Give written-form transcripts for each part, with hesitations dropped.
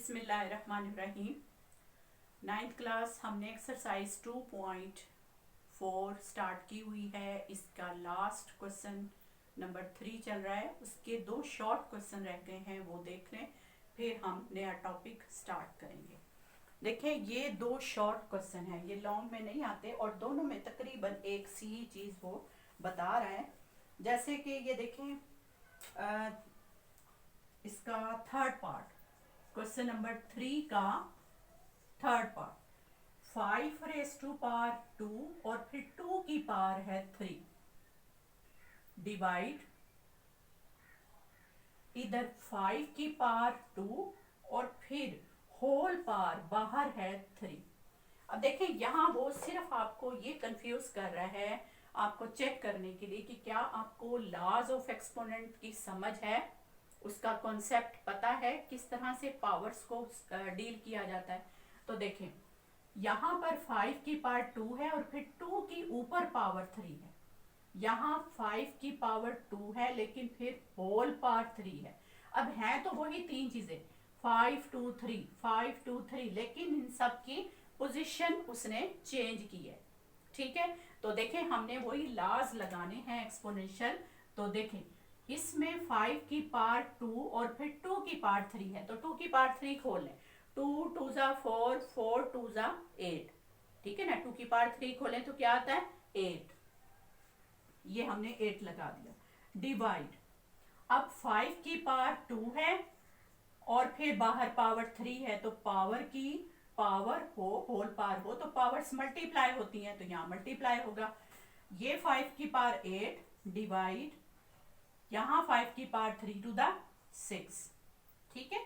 बिस्मिल्लाहिर्रहमानिर्रहीम। 9th class हमने exercise 2.4 start की हुई है। इसका लास्ट क्वेश्चन नंबर 3 चल रहा है। उसके 2 शॉर्ट क्वेश्चन रह गए हैं, वो देख लें, फिर हम नया टॉपिक स्टार्ट करेंगे। देखें, ये 2 शॉर्ट क्वेश्चन हैं, ये लॉन्ग में नहीं आते और दोनों में तकरीबन एक सी चीज़ वो बता रहा है। जैसे कि ये देखें, इसका थर्ड पार्ट, क्वेश्चन नंबर 3 का third part, 5 raise to power 2 और फिर 2 की पावर है 3, डिवाइड इधर 5 की पावर 2 और फिर होल पावर बाहर है 3। अब देखें, यहाँ वो सिर्फ आपको ये कंफ्यूज कर रहा है, आपको चेक करने के लिए कि क्या आपको लॉज ऑफ एक्सपोनेंट की समझ है, उसका कॉन्सेप्ट पता है, किस तरह से पावर्स को डील किया जाता है। तो देखें, यहाँ पर 5 की पावर 2 है और फिर 2 की ऊपर पावर 3 है। यहाँ 5 की पावर 2 है लेकिन फिर होल पावर 3 है। अब है तो वही 3 चीजें, 5 2 3 5 2 3, लेकिन इन सब की पोजीशन उसने चेंज की है। ठीक है, तो देखें, हमने वही लॉज लगाने हैं एक्सपोनेंशियल। तो देखें, इसमें 5 की पावर 2 और फिर 2 की पावर 3 है, तो 2 की पावर 3 खोल लें। 2 2 जा 4, 4 2 जा 8। ठीक है ना, 2 की पावर 3 खोलें तो क्या आता है 8। ये हमने 8 लगा दिया। डिवाइड, अब 5 की पावर 2 है और फिर बाहर पावर 3 है, तो पावर की पावर हो, होल पावर हो, तो पावर्स मल्टीप्लाई होती हैं, तो यहाँ मल्टीप्लाई होगा। ये 5 की पावर 8 डिवाइड यहाँ 5 की पावर 3 टू द 6। ठीक है,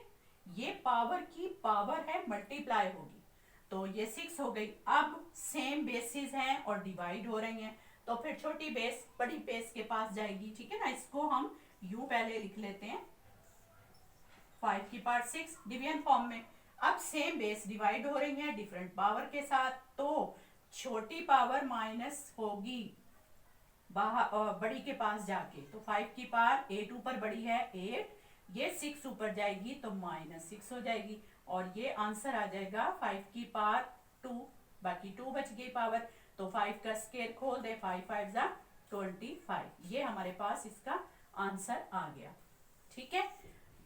ये पावर की पावर है, मल्टीप्लाई होगी, तो ये 6 हो गई। अब सेम बेसिस हैं और डिवाइड हो रही हैं, तो फिर छोटी बेस बड़ी बेस के पास जाएगी। ठीक है ना, इसको हम यू पहले लिख लेते हैं, 5 की पावर 6 डिवीजन फॉर्म में। अब सेम बेस डिवाइड हो रही है डिफरेंट पावर के साथ, तो छोटी पावर माइनस होगी बाहर बड़ी के पास जाके, तो 5 की पावर 8 ऊपर बड़ी है 8, ये 6 ऊपर जाएगी तो -6 हो जाएगी, और ये आंसर आ जाएगा 5 की पावर 2, बाकी 2 बच गई पावर, तो 5 का स्क्वायर खोल दे, 5 5 जा 25, ये हमारे पास इसका आंसर आ गया। ठीक है,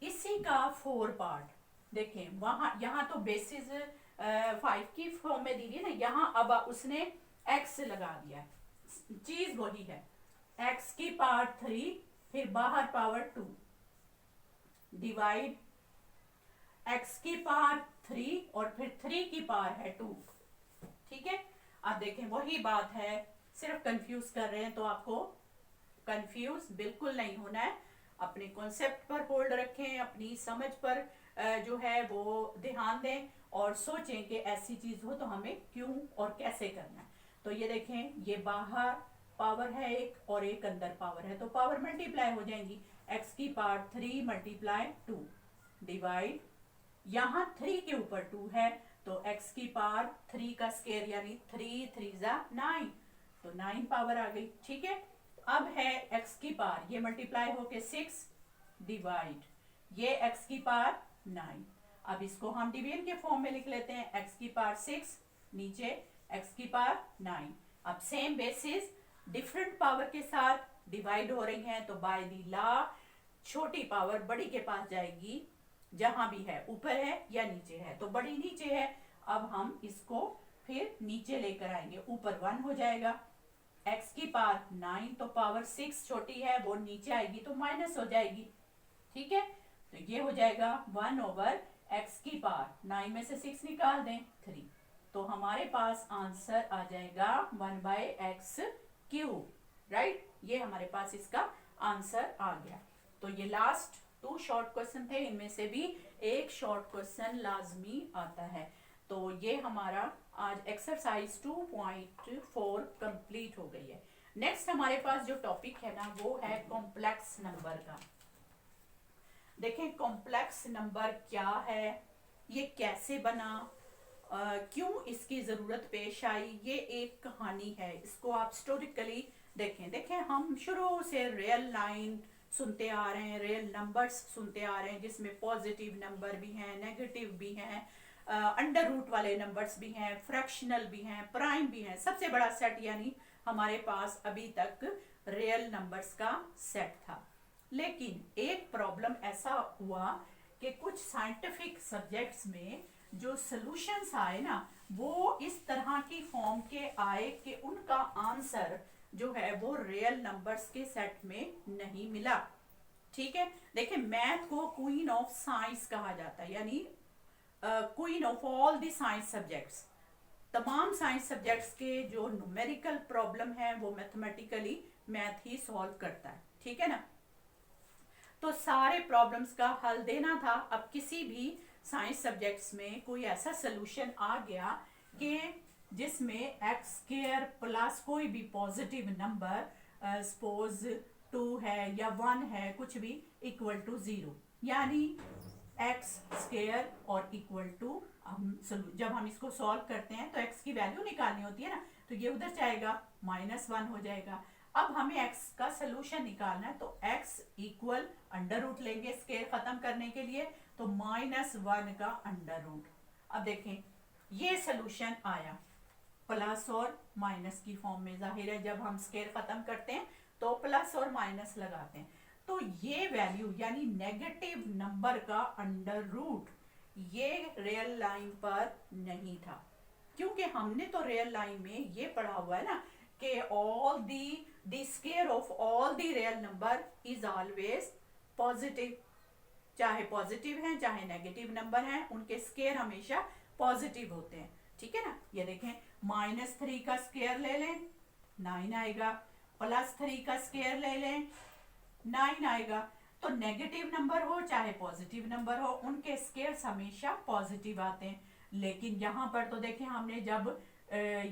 इसी का 4 पार्ट देखें, वहां यहाँ तो बेसिस 5 की फॉर्म में दी गई ना, यहाँ अब उसने x लगा दिया है, चीज वही है, x की पावर 3 फिर बाहर पावर 2 डिवाइड x की पावर 3 और फिर 3 की पावर है 2। ठीक है, अब देखें वही बात है, सिर्फ कंफ्यूज कर रहे हैं, तो आपको कंफ्यूज बिल्कुल नहीं होना है, अपने कॉन्सेप्ट पर होल्ड रखें, अपनी समझ पर जो है वो ध्यान दें और सोचें कि ऐसी चीज हो तो हमें क्यों और कैसे करना है। तो ये देखें, ये बाहर पावर है एक और एक अंदर पावर है, तो पावर मल्टीप्लाई हो जाएंगी, x की पावर 3 मल्टीप्लाई 2 डिवाइड यहाँ 3 के ऊपर 2 है, तो x की पावर 3 का स्क्वायर यानी 3 3 जा 9, तो 9 पावर आ गई। ठीक है, अब है x की पावर, ये मल्टीप्लाई होके 6 डिवाइड ये x की पावर 9। अब इसको हम डिवीजन के फॉर्म में लिख लेते हैं, x की पावर 6 नीचे x की पावर 9। अब सेम बेसिस डिफरेंट पावर के साथ डिवाइड हो रही हैं, तो बाय दी लॉ छोटी पावर बड़ी के पास जाएगी, जहां भी है, ऊपर है या नीचे है, तो बड़ी नीचे है। अब हम इसको फिर नीचे लेकर आएंगे, ऊपर 1 हो जाएगा, x की पावर 9, तो पावर 6 छोटी है वो नीचे आएगी तो माइनस हो जाएगी। ठीक है, तो ये हो जाएगा 1 ओवर x की पावर 9 में से 6 निकाल दें 3, तो हमारे पास आंसर आ जाएगा 1/x क्यूब। राइट, ये हमारे पास इसका आंसर आ गया। तो ये लास्ट 2 शॉर्ट क्वेश्चन थे, इनमें से भी एक शॉर्ट क्वेश्चन लाजमी आता है। तो ये हमारा आज एक्सरसाइज 2.4 कंप्लीट हो गई है। नेक्स्ट हमारे पास जो टॉपिक है ना, वो है कॉम्प्लेक्स नंबर का। देखें, कॉम्प्लेक्स नंबर क्या है, ये कैसे बना, क्यों इसकी जरूरत पेश आई, ये एक कहानी है, इसको आप हिस्टोरिकली देखें। हम शुरू से रियल लाइन सुनते आ रहे हैं, रियल नंबर्स सुनते आ रहे हैं, जिसमें पॉजिटिव नंबर भी हैं, नेगेटिव भी हैं, अंडर रूट वाले नंबर्स भी हैं, फ्रैक्शनल भी हैं, प्राइम भी हैं। सबसे बड़ा सेट यानी हमारे पास अभी तक रियल नंबर्स का सेट था। लेकिन एक प्रॉब्लम ऐसा हुआ कि कुछ साइंटिफिक सब्जेक्ट्स में जो सॉल्यूशंस आए ना, वो इस तरह की फॉर्म के आए कि उनका आंसर जो है वो रियल नंबर्स के सेट में नहीं मिला। ठीक है, देखिए मैथ को क्वीन ऑफ साइंस कहा जाता है, यानी queen of all the science subjects. तमाम साइंस सब्जेक्ट्स के जो न्यूमेरिकल प्रॉब्लम है वो मैथमेटिकली मैथ ही सॉल्व करता है। ठीक है ना, तो सारे प्रॉब्लम्स का हल देना था। अब किसी भी साइंस सब्जेक्ट्स में कोई ऐसा सोल्यूशन आ गया कि जिसमें एक्स स्क्वायर प्लस कोई भी पॉजिटिव नंबर, सपोज 2 है या 1 है, कुछ भी, इक्वल टू 0, यानी एक्स स्क्वायर और इक्वल टू, जब हम इसको सॉल्व करते हैं तो एक्स की वैल्यू निकालनी होती है ना, तो ये उधर जाएगा, -1 हो जाएगा। अब हमें x का सोल्यूशन निकालना है, तो x इक्वल अंडर रूट लेंगे स्क्वायर खत्म करने के लिए, तो -1 का अंडर रूट। अब देखें ये सोल्यूशन आया प्लस और माइनस की फॉर्म में। जाहिर है जब हम स्क्वायर खत्म करते हैं तो प्लस और माइनस लगाते हैं, तो ये वैल्यू यानी नेगेटिव नंबर का अंडर रूट ये रियल लाइन पर नहीं था, क्योंकि हमने तो रियल लाइन में ये पढ़ा हुआ है ना कि all the square of all the real number is always positive. चाहे पॉजिटिव हैं चाहे नेगेटिव नंबर हैं, उनके स्क्वायर हमेशा पॉजिटिव होते हैं। ठीक है ना, ये देखें -3 का स्क्वायर ले लें 9 आएगा, +3 का स्क्वायर ले लें 9 आएगा। तो नेगेटिव नंबर हो चाहे पॉजिटिव नंबर हो, उनके स्क्वायर्स हमेशा पॉजिटिव आते हैं। लेकिन यहाँ पर तो देखें हमने जब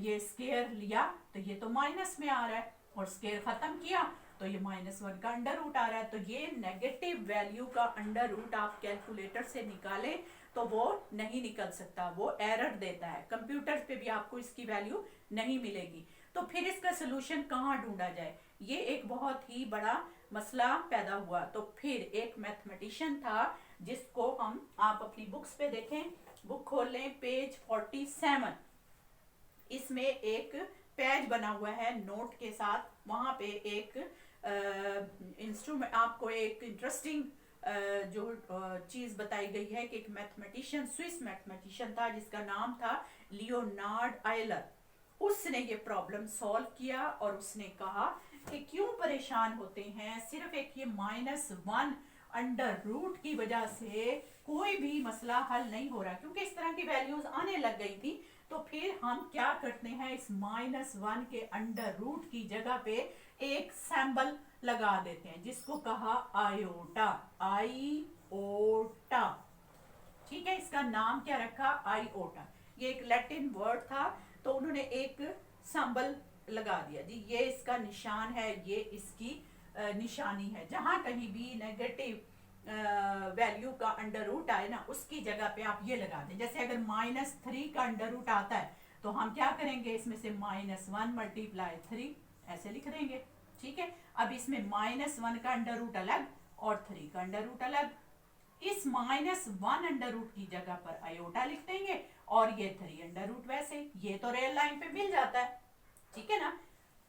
ये स्क्वायर लिया तो ये तो माइनस में आ रहा है, और स्क्वायर खत्म किया तो ये -1 का अंडर रूट आ रहा है। तो ये नेगेटिव वैल्यू का अंडर रूट आप कैलकुलेटर से निकालें तो वो नहीं निकल सकता, वो एरर देता है। कंप्यूटर पे भी आपको इसकी वैल्यू नहीं मिलेगी। तो फिर इसका सोल्यूशन कहाँ ढूंढा जाए, ये एक बहुत ही बड़ा मसला पैदा हुआ। तो फिर एक मैथमेटिशियन था जिसको आप अपनी बुक्स पे देखें, बुक खोल लें पेज 47, इसमें एक पेज बना हुआ है नोट के साथ, वहां पे एक इंस्ट्रूमेंट, आपको एक इंटरेस्टिंग जो चीज बताई गई है कि एक मैथमेटिशियन, स्विस मैथमेटिशियन था जिसका नाम था लियोनार्ड आयलर। उसने ये प्रॉब्लम सॉल्व किया और उसने कहा कि क्यों परेशान होते हैं, सिर्फ एक ये -1 अंडर रूट की वजह से कोई भी मसला हल नहीं हो रहा, क्योंकि इस तरह की वैल्यूज आने लग गई थी। तो फिर हम क्या करते हैं, इस -1 के अंडर रूट की जगह पे एक सिंबल लगा देते हैं जिसको कहा आयोटा, आईओटा। ठीक है, इसका नाम क्या रखा, आईओटा। ये एक लैटिन वर्ड था, तो उन्होंने एक सिंबल लगा दिया जी, ये इसका निशान है, ये इसकी निशानी है। जहां कहीं भी नेगेटिव वैल्यू का अंडर रूट आए ना, उसकी जगह पे आप ये लगा दें। जैसे अगर -3 का अंडर रूट आता है तो हम क्या करेंगे, इसमें से -1 × 3 ऐसे लिख देंगे। ठीक है, अब इसमें -1 का अंडर रूट अलग और 3 का अंडर रूट अलग, इस -1 अंडर रूट की जगह पर आयोटा लिख देंगे और ये 3 अंडर रूट वैसे, ये तो रियल लाइन पे मिल जाता है। ठीक है ना,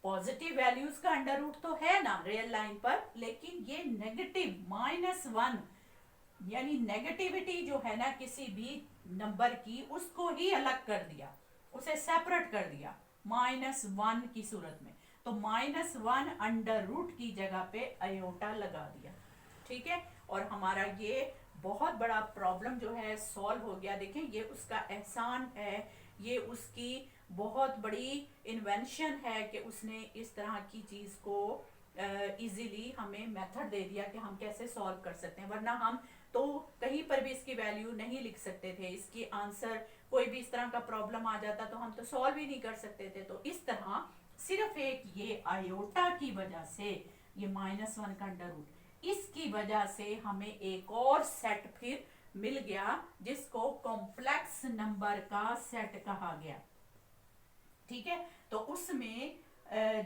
पॉजिटिव वैल्यूज का अंडर रूट तो है ना रियल लाइन पर, लेकिन ये नेगेटिव -1 यानी नेगेटिविटी जो है ना किसी भी नंबर की, उसको ही अलग कर दिया, उसे सेपरेट कर दिया -1 की सूरत में। तो -1 अंडर रूट की जगह पे आयोटा लगा दिया। ठीक है, और हमारा ये बहुत बड़ा प्रॉब्लम जो है सॉल्व हो गया। देखें ये उसका एहसान है, ये उसकी बहुत बड़ी इन्वेंशन है कि उसने इस तरह की चीज को इजीली हमें मेथड दे दिया कि हम कैसे सॉल्व कर सकते हैं, वरना हम तो कहीं पर भी इसकी वैल्यू नहीं लिख सकते थे, इसकी आंसर कोई भी इस तरह का प्रॉब्लम आ जाता तो हम तो सॉल्व ही नहीं कर सकते थे। तो इस तरह सिर्फ एक ये आयोटा की वजह से, ये -1 का अंडर रूट, इसकी वजह से हमें एक और सेट फिर मिल गया जिसको कॉम्प्लेक्स नंबर का सेट कहा गया। ठीक है, तो उसमें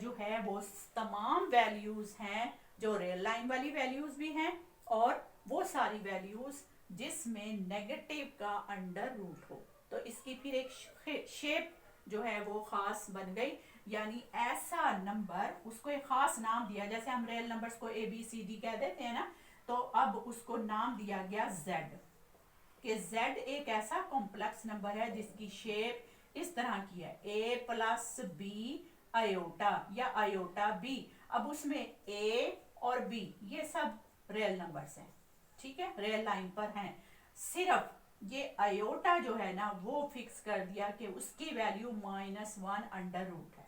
जो है वो तमाम वैल्यूज हैं जो रियल लाइन वाली वैल्यूज भी हैं और वो सारी वैल्यूज जिसमें नेगेटिव का अंडर रूट हो। तो इसकी फिर एक शेप जो है वो खास बन गई, यानी ऐसा नंबर, उसको एक खास नाम दिया, जैसे हम रियल नंबर्स को ए बी सी डी कह देते हैं ना, तो अब उसको नाम दिया गया जेड, कि जेड एक ऐसा कॉम्प्लेक्स नंबर है जिसकी शेप इस तरह की है, ए प्लस बी आयोटा या आयोटा बी। अब उसमें ए और बी ये सब रियल नंबर्स हैं, ठीक है, रियल लाइन पर हैं। सिर्फ ये आयोटा जो है ना वो फिक्स कर दिया कि उसकी वैल्यू -1 अंडर रूट है।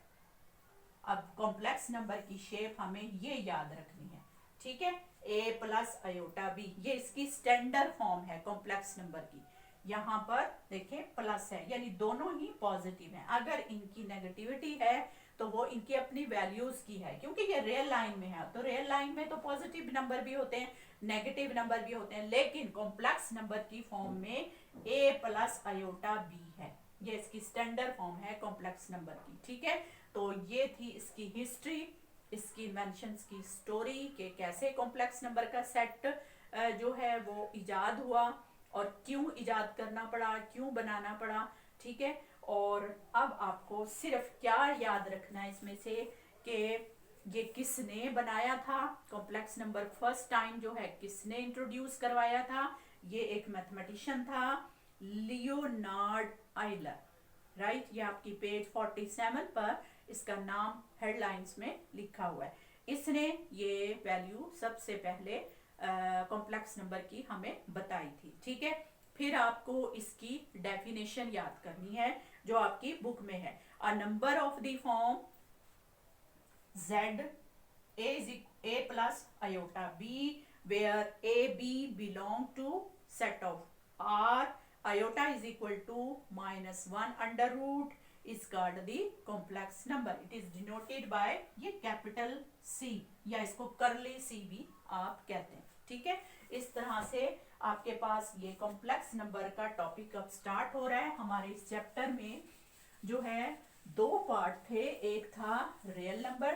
अब कॉम्प्लेक्स नंबर की शेप हमें ये याद रखनी है, ठीक है, ए प्लस आयोटा बी, ये इसकी स्टैंडर्ड फॉर्म है कॉम्प्लेक्स नंबर की। यहाँ पर देखें प्लस है, यानी दोनों ही पॉजिटिव हैं। अगर इनकी नेगेटिविटी है तो वो इनकी अपनी वैल्यूज की है, क्योंकि ये रियल लाइन में है। तो रियल लाइन में तो पॉजिटिव नंबर भी होते हैं, नेगेटिव नंबर भी होते हैं, लेकिन कॉम्प्लेक्स नंबर की फॉर्म में ए प्लस आयोटा बी है, ये इसकी स्टैंडर्ड फॉर्म है कॉम्प्लेक्स नंबर की, ठीक है। तो ये थी इसकी हिस्ट्री, इसकी मेंशंस की स्टोरी कि कैसे कॉम्प्लेक्स नंबर का सेट जो है वो इजाद हुआ और क्यों इजाद करना पड़ा, क्यों बनाना पड़ा, ठीक है। और अब आपको सिर्फ क्या याद रखना है इसमें से कि ये किसने बनाया था कॉम्प्लेक्स नंबर, फर्स्ट टाइम जो है किसने इंट्रोड्यूस करवाया था। ये एक मैथमेटिशियन था, लियोनार्ड आइलर, राइट। ये आपकी पेज 47 पर इसका नाम हेडलाइंस में लिखा हुआ है। इसने ये वैल्यू सबसे पहले कॉम्प्लेक्स नंबर की हमें बताई थी, ठीक है। फिर आपको इसकी डेफिनेशन याद करनी है जो आपकी बुक में है। A number of the form z a plus iota b where a b belong to set of r, iota is equal to -1 under root is called the complex number. It is denoted by ये capital C या इसको करली C भी आप कहते हैं, ठीक है। इस तरह से आपके पास ये कॉम्प्लेक्स नंबर का टॉपिक अब स्टार्ट हो रहा है। हमारे इस चैप्टर में जो है 2 पार्ट थे, एक था रियल नंबर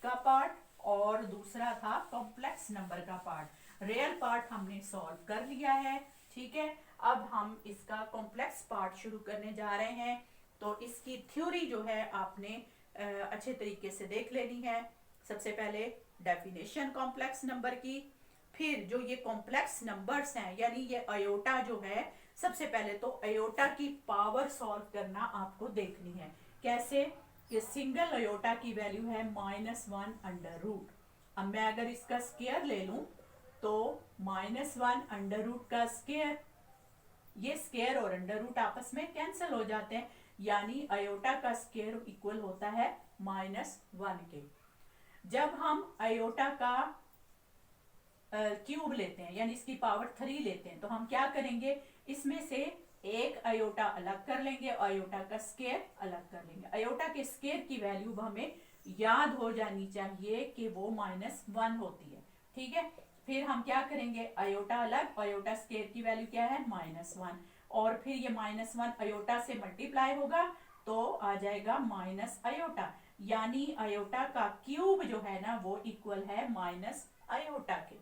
का पार्ट और दूसरा था कॉम्प्लेक्स नंबर का पार्ट। रियल पार्ट हमने सॉल्व कर लिया है, ठीक है। अब हम इसका कॉम्प्लेक्स पार्ट शुरू करने जा रहे हैं। तो इसकी थ्योरी जो है आपने अच्छे तरीके से देख लेनी है। सबसे पहले डेफिनेशन कॉम्प्लेक्स नंबर की, फिर जो ये कॉम्प्लेक्स नंबर्स हैं यानी ये आयोटा जो है, सबसे पहले तो आयोटा की पावर सॉल्व करना आपको देखनी है। कैसे? ये सिंगल आयोटा की वैल्यू है -1 अंडर रूट। अब मैं अगर इसका स्क्वायर ले लूं तो -1 अंडर रूट का स्क्वायर, ये स्क्वायर और अंडर रूट आपस में कैंसिल हो जाते हैं, यानी आयोटा का स्क्वायर इक्वल होता है -1 के। जब हम आयोटा का क्यूब लेते हैं यानी इसकी पावर 3 लेते हैं तो हम क्या करेंगे, इसमें से एक आयोटा अलग कर लेंगे, आयोटा का स्क्वायर अलग कर लेंगे। आयोटा के स्क्वायर की वैल्यू हमें याद हो जानी चाहिए कि वो -1 होती है, ठीक है। फिर हम क्या करेंगे, आयोटा अलग, आयोटा स्क्वायर की वैल्यू क्या है -1, और फिर ये -1 आयोटा से मल्टीप्लाई होगा तो आ जाएगा माइनस आयोटा, यानी आयोटा का क्यूब जो है ना वो इक्वल है आयोटा के,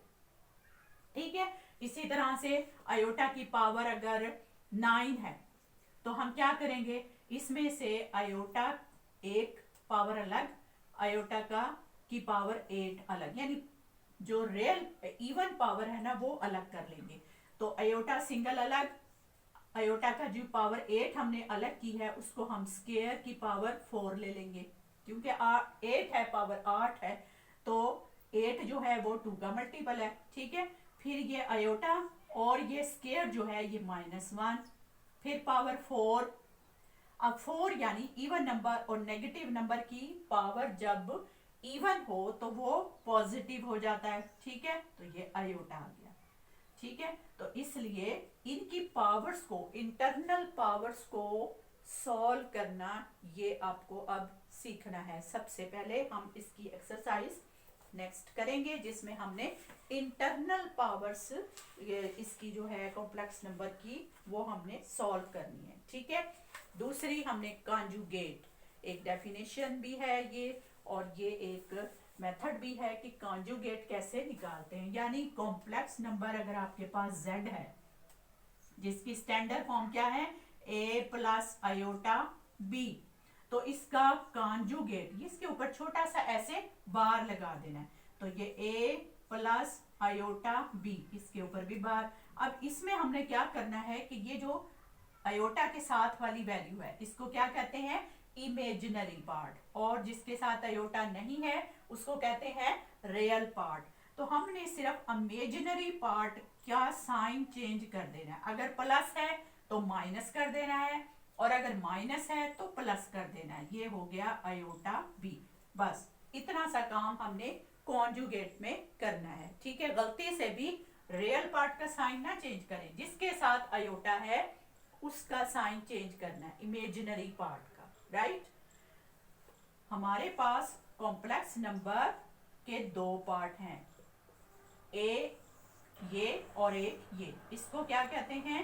ठीक है। इसी तरह से आयोटा की पावर अगर 9 है तो हम क्या करेंगे, इसमें से आयोटा एक पावर अलग, आयोटा का की पावर 8 अलग, यानी जो रियल इवन पावर है ना वो अलग कर लेंगे। तो आयोटा सिंगल अलग, आयोटा का जो पावर 8 हमने अलग की है उसको हम स्क्वायर की पावर 4 ले लेंगे, क्योंकि 8 है पावर 8 है तो 8 जो है वो 2 का मल्टीपल है, ठीक है। फिर ये आयोटा और ये स्क्वायर जो है ये -1, फिर पावर 4। अब 4 यानी इवन नंबर और नेगेटिव नंबर की पावर जब इवन हो तो वो पॉजिटिव हो जाता है, ठीक है। तो ये आयोटा आ गया, ठीक है। तो इसलिए इनकी पावर्स को, इंटरनल पावर्स को सॉल्व करना ये आपको अब सीखना है। सबसे पहले हम इसकी एक्सरसाइज नेक्स्ट करेंगे जिसमें हमने इंटरनल पावर्स इसकी जो है कॉम्प्लेक्स नंबर की वो हमने सॉल्व करनी है, ठीक है। दूसरी हमने कॉन्जुगेट, एक डेफिनेशन भी है ये और ये एक मेथड भी है कि कॉन्जुगेट कैसे निकालते हैं, यानी कॉम्प्लेक्स नंबर अगर आपके पास z है जिसकी स्टैंडर्ड फॉर्म क्या है a प्लस आयोटा b, तो इसका कॉन्जुगेट इसके ऊपर छोटा सा ऐसे बार लगा देना है, तो ये a प्लस आयोटा b, इसके ऊपर भी बार। अब इसमें हमने क्या करना है कि ये जो आयोटा के साथ वाली वैल्यू है इसको क्या कहते हैं इमेजिनरी पार्ट, और जिसके साथ आयोटा नहीं है उसको कहते हैं रियल पार्ट। तो हमने सिर्फ इमेजिनरी पार्ट का साइन चेंज कर देना है, अगर प्लस है तो माइनस कर देना है, और अगर माइनस है तो प्लस कर देना है। ये हो गया आयोटा बी। बस इतना सा काम हमने कॉन्जुगेट में करना है, ठीक है। गलती से भी रियल पार्ट का साइन ना चेंज करें, जिसके साथ आयोटा है उसका साइन चेंज करना है इमेजिनरी पार्ट का, राइट। हमारे पास कॉम्प्लेक्स नंबर के दो पार्ट हैं, एक ये और एक ये, इसको क्या कहते हैं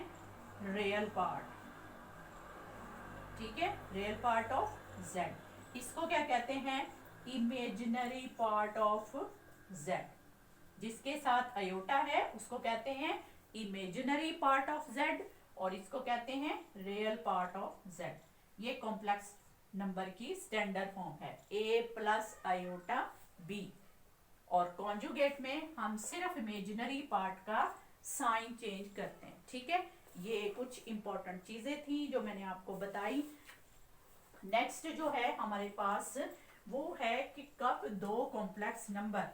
रियल पार्ट, ठीक है, रियल पार्ट ऑफ z। इसको क्या कहते हैं इमेजिनरी पार्ट ऑफ z, जिसके साथ आयोटा है उसको कहते हैं इमेजिनरी पार्ट ऑफ z, और इसको कहते हैं रियल पार्ट ऑफ z। ये कॉम्प्लेक्स नंबर की स्टैंडर्ड फॉर्म है a प्लस आयोटा b, और कॉन्जुगेट में हम सिर्फ इमेजिनरी पार्ट का साइन चेंज करते हैं, ठीक है। ये कुछ इंपॉर्टेंट चीजें थी जो मैंने आपको बताई। नेक्स्ट जो है हमारे पास वो है कि कब दो कॉम्प्लेक्स नंबर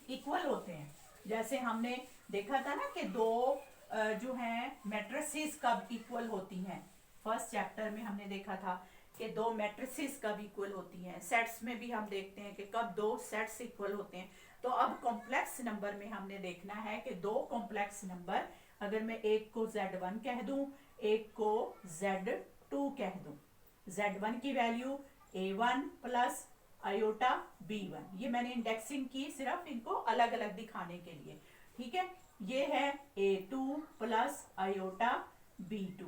इक्वल होते हैं। जैसे हमने देखा था ना कि दो जो हैं मैट्रिसेस कब इक्वल होती हैं, फर्स्ट चैप्टर में हमने देखा था कि दो मैट्रिसेस कब इक्वल होती हैं। सेट्स में भी हम देखते हैं कि कब दो सेट्स इक्वल होते हैं। तो अब कॉम्प्लेक्स नंबर में हमने देखना है कि दो कॉम्प्लेक्स नंबर, अगर मैं एक को z1 कह दूं, एक को z2 कह दूं, z1 की value a1 plus iota b1, ये मैंने इंडेक्सिंग की सिर्फ इनको अलग अलग दिखाने के लिए, ठीक है। ये है a2 प्लस आयोटा b2।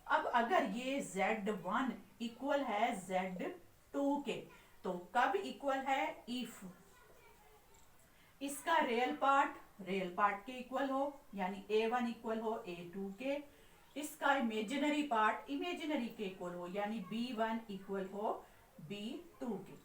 अब अगर ये z1 इक्वल है z2 के, तो कब इक्वल है इफ इसका रियल पार्ट के इक्वल हो, यानी a1 इक्वल हो a2 के, इसका इमेजिनरी पार्ट इमेजिनरी के इक्वल हो, यानी b1 इक्वल हो b2 के,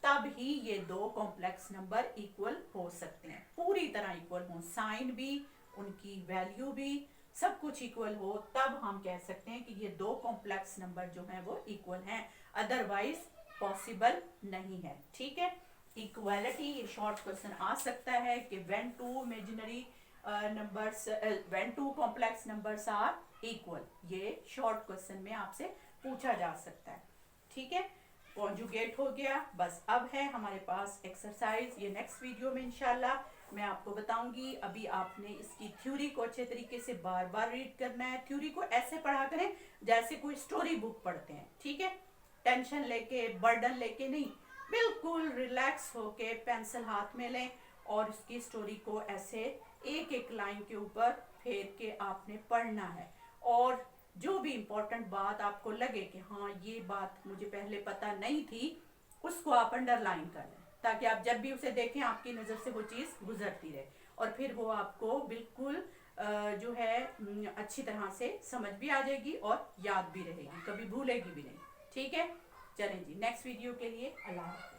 तब ही ये दो कॉम्प्लेक्स नंबर इक्वल हो सकते हैं, पूरी तरह इक्वल हो, साइन भी उनकी वैल्यू भी सब कुछ इक्वल हो, तब हम कह सकते हैं कि ये दो कॉम्प्लेक्स नंबर जो हैं वो इक्वल हैं, अदरवाइज पॉसिबल नहीं है, ठीक है। इक्वालिटी, ये शॉर्ट क्वेश्चन आ सकता है कि when two imaginary numbers when two complex numbers are equal, ये शॉर्ट क्वेश्चन में आपसे पूछा जा सकता है, ठीक है। कॉन्जुगेट हो गया। बस अब है हमारे पास एक्सरसाइज, ये नेक्स्ट वीडियो में इंशाल्लाह मैं आपको बताऊंगी। अभी आपने इसकी थ्योरी को अच्छे तरीके से बार बार रीड करना है, थ्योरी को ऐसे पढ़ा करें जैसे कोई स्टोरी बुक पढ़ते हैं, ठीक है। टेंशन लेके बर्डन लेके नहीं, बिल्कुल रिलैक्स होके पेंसिल हाथ में लें और इसकी स्टोरी को ऐसे एक एक लाइन के ऊपर फेर के आपने पढ़ना है, और जो भी इम्पोर्टेंट बात आपको लगे कि हाँ ये बात मुझे पहले पता नहीं थी, उसको आप अंडरलाइन कर लें, ताकि आप जब भी उसे देखें आपकी नज़र से वो चीज़ गुजरती रहे, और फिर वो आपको बिल्कुल जो है अच्छी तरह से समझ भी आ जाएगी और याद भी रहेगी, कभी भूलेगी भी नहीं, ठीक है। चलें जी, नेक्स्ट वीडियो के लिए अल्लाह।